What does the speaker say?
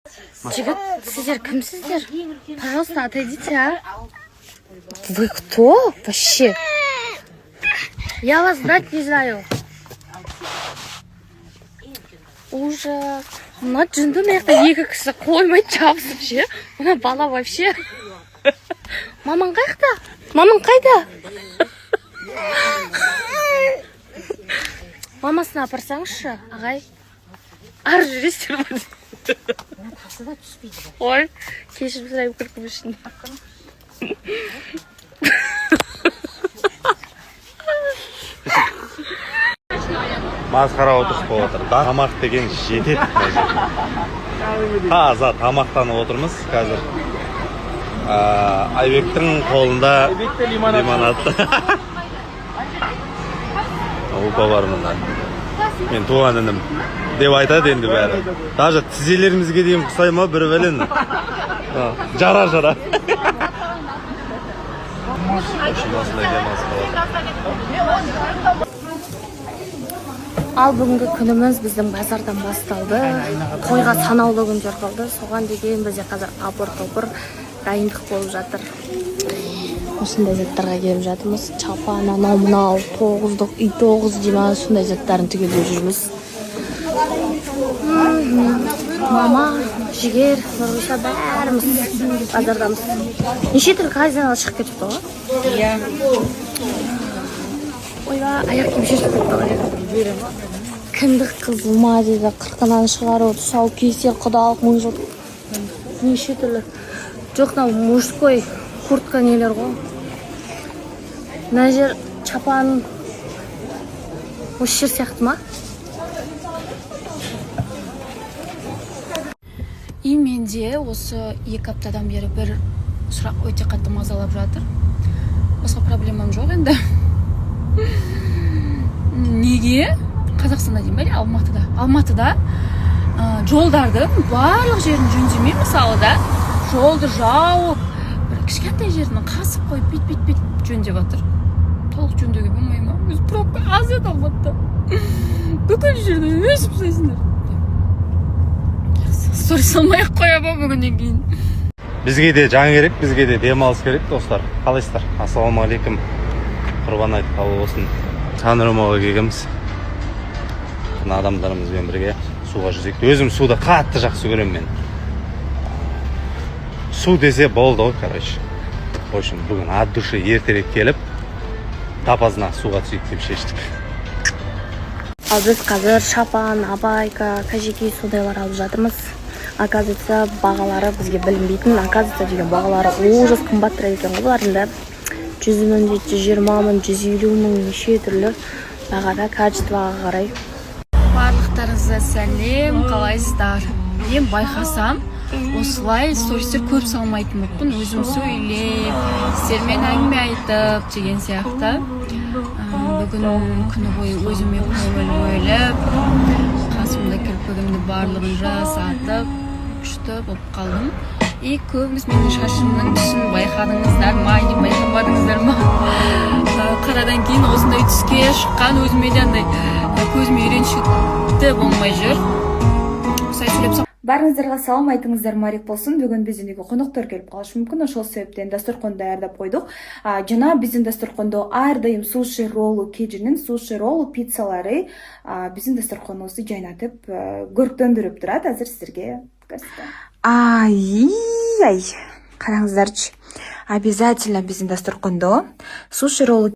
Жігіт, сіздер кімсіздер? Пожалуйста, отойдите, а? Вы кто вообще? Я вас знать не знаю. Ужас. Мына жүнді маяқта екі кісі қоймай жабысып ше. Мына бала вообще. Мамаң қайда? Мамаң қайда? Мамасына апарсаңызшы, ағай. Ар жүресіздер ма? Ой, кешірім сұрайым күлкім үшін. Масқара отырыс болып отыр. Тамақ деген жетеді. Таза тамақтанып отырмыз қазір. Айбектің қолында лимонад. Опа бар мында. Мен туған інім деп айтады енді бәрі. Даже тізелерімізге дейін құсай ма бір бәлен. Жара. Ал бүгінгі күніміз біздің базардан басталды. Қойға санаулы күндер қалды. Соған деген бізде қазір апыр-топыр дайындық болып жатыр. Осындай заттарға келіп жатырмыз. Чапан, анау мынау, тоғыздық, үй тоғыз дейма, сондай заттарын түгелдеп жүрміз. Мама, жігер, нұрғиса бәріміз базардамыз. Неше түрлі казиналы шығып кетіпті ғой? Иә. Ойба, аяқ киім шешіп кетті ғой. Кіндік қызылма дейді, қырқынан шығару, тұсау кесел, құдалық, мұңжыл. Неше түрлі. Жоқ, мужской куртка нелер ғой. Мына жер чапан осы жер сияқты ма? И менде осы 2 аптадан бері бір сұрақ өте қатты мазалап жатыр. Басқа проблемам жоқ енді. Неге? Қазақстанда деймін бе? Алматыда жолдардың барлық жерін жөндемей, мысалы да, жолды жауып, бір кішкентай жерін қасып қойып, бет жөндеп жатыр. Толық жөндеуге болмай ма? Өзі пробка аз еді Алматыда. Бүкіл жерді өсіп тастайсыңдар. Сторис алмай-ақ қоя ба бүгіннен кейін. Бізге де жан керек, бізге де демалыс керек, достар. Қалайсыздар? Ассалаумағалейкум. Құрбан айт қабыл болсын. Танырмауға келгенбіз. Мына адамдарымызбен бірге суға жүзейік. Өзім суды қатты жақсы көремін мен. Су десе болды ғой, короче. В общем, бүгін от души ертерек келіп, тапазына суға түсейік деп шештік. Ал біз қазір шапан, абайка, кажеки сондайлар алып жатырмыз. Оказывается, бағалары бізге білінбейтін. Оказывается, деген бағалары ужас қымбаттырақ екен ғой бұларында. 100 мың, 120 мың, 150 мың, неше түрлі бағада качествоға қарай. Барлықтарыңызға сәлем, қалайсыздар? Мен байқасам, осылай стористер көп салмайтын болыппын. Өзім сөйлеп, сіздермен әңгіме айтып деген сияқты. Бүгін күні бойы өзіме көңіл бөліп, қасымда кірпігімді барлығын жасатып, күшті болып қалдым. И көбіңіз менің шашымның түсін байқадыңыздар ма, не байқамадыңыздар ма? Қарадан кейін осындай түске шыққан өзіме де андай көзіме үйреншікті болмай жүр. Барыңыздарға салам айтыңыздар марек болсын. Бүгін біздің үйге қонақтар келіп қалышы мүмкін. Ошол себептен дастарханды даярдап койдук. Жана биздин дастарханда ар дайым суши роллу кежинин суши роллу пиццалары биздин дастарханыбызды жайнатып көрктөндүрүп турат. Азыр сиздерге көрсөтөм. Ай, караңыздарчы. Обязательно биздин дастарханда суши роллу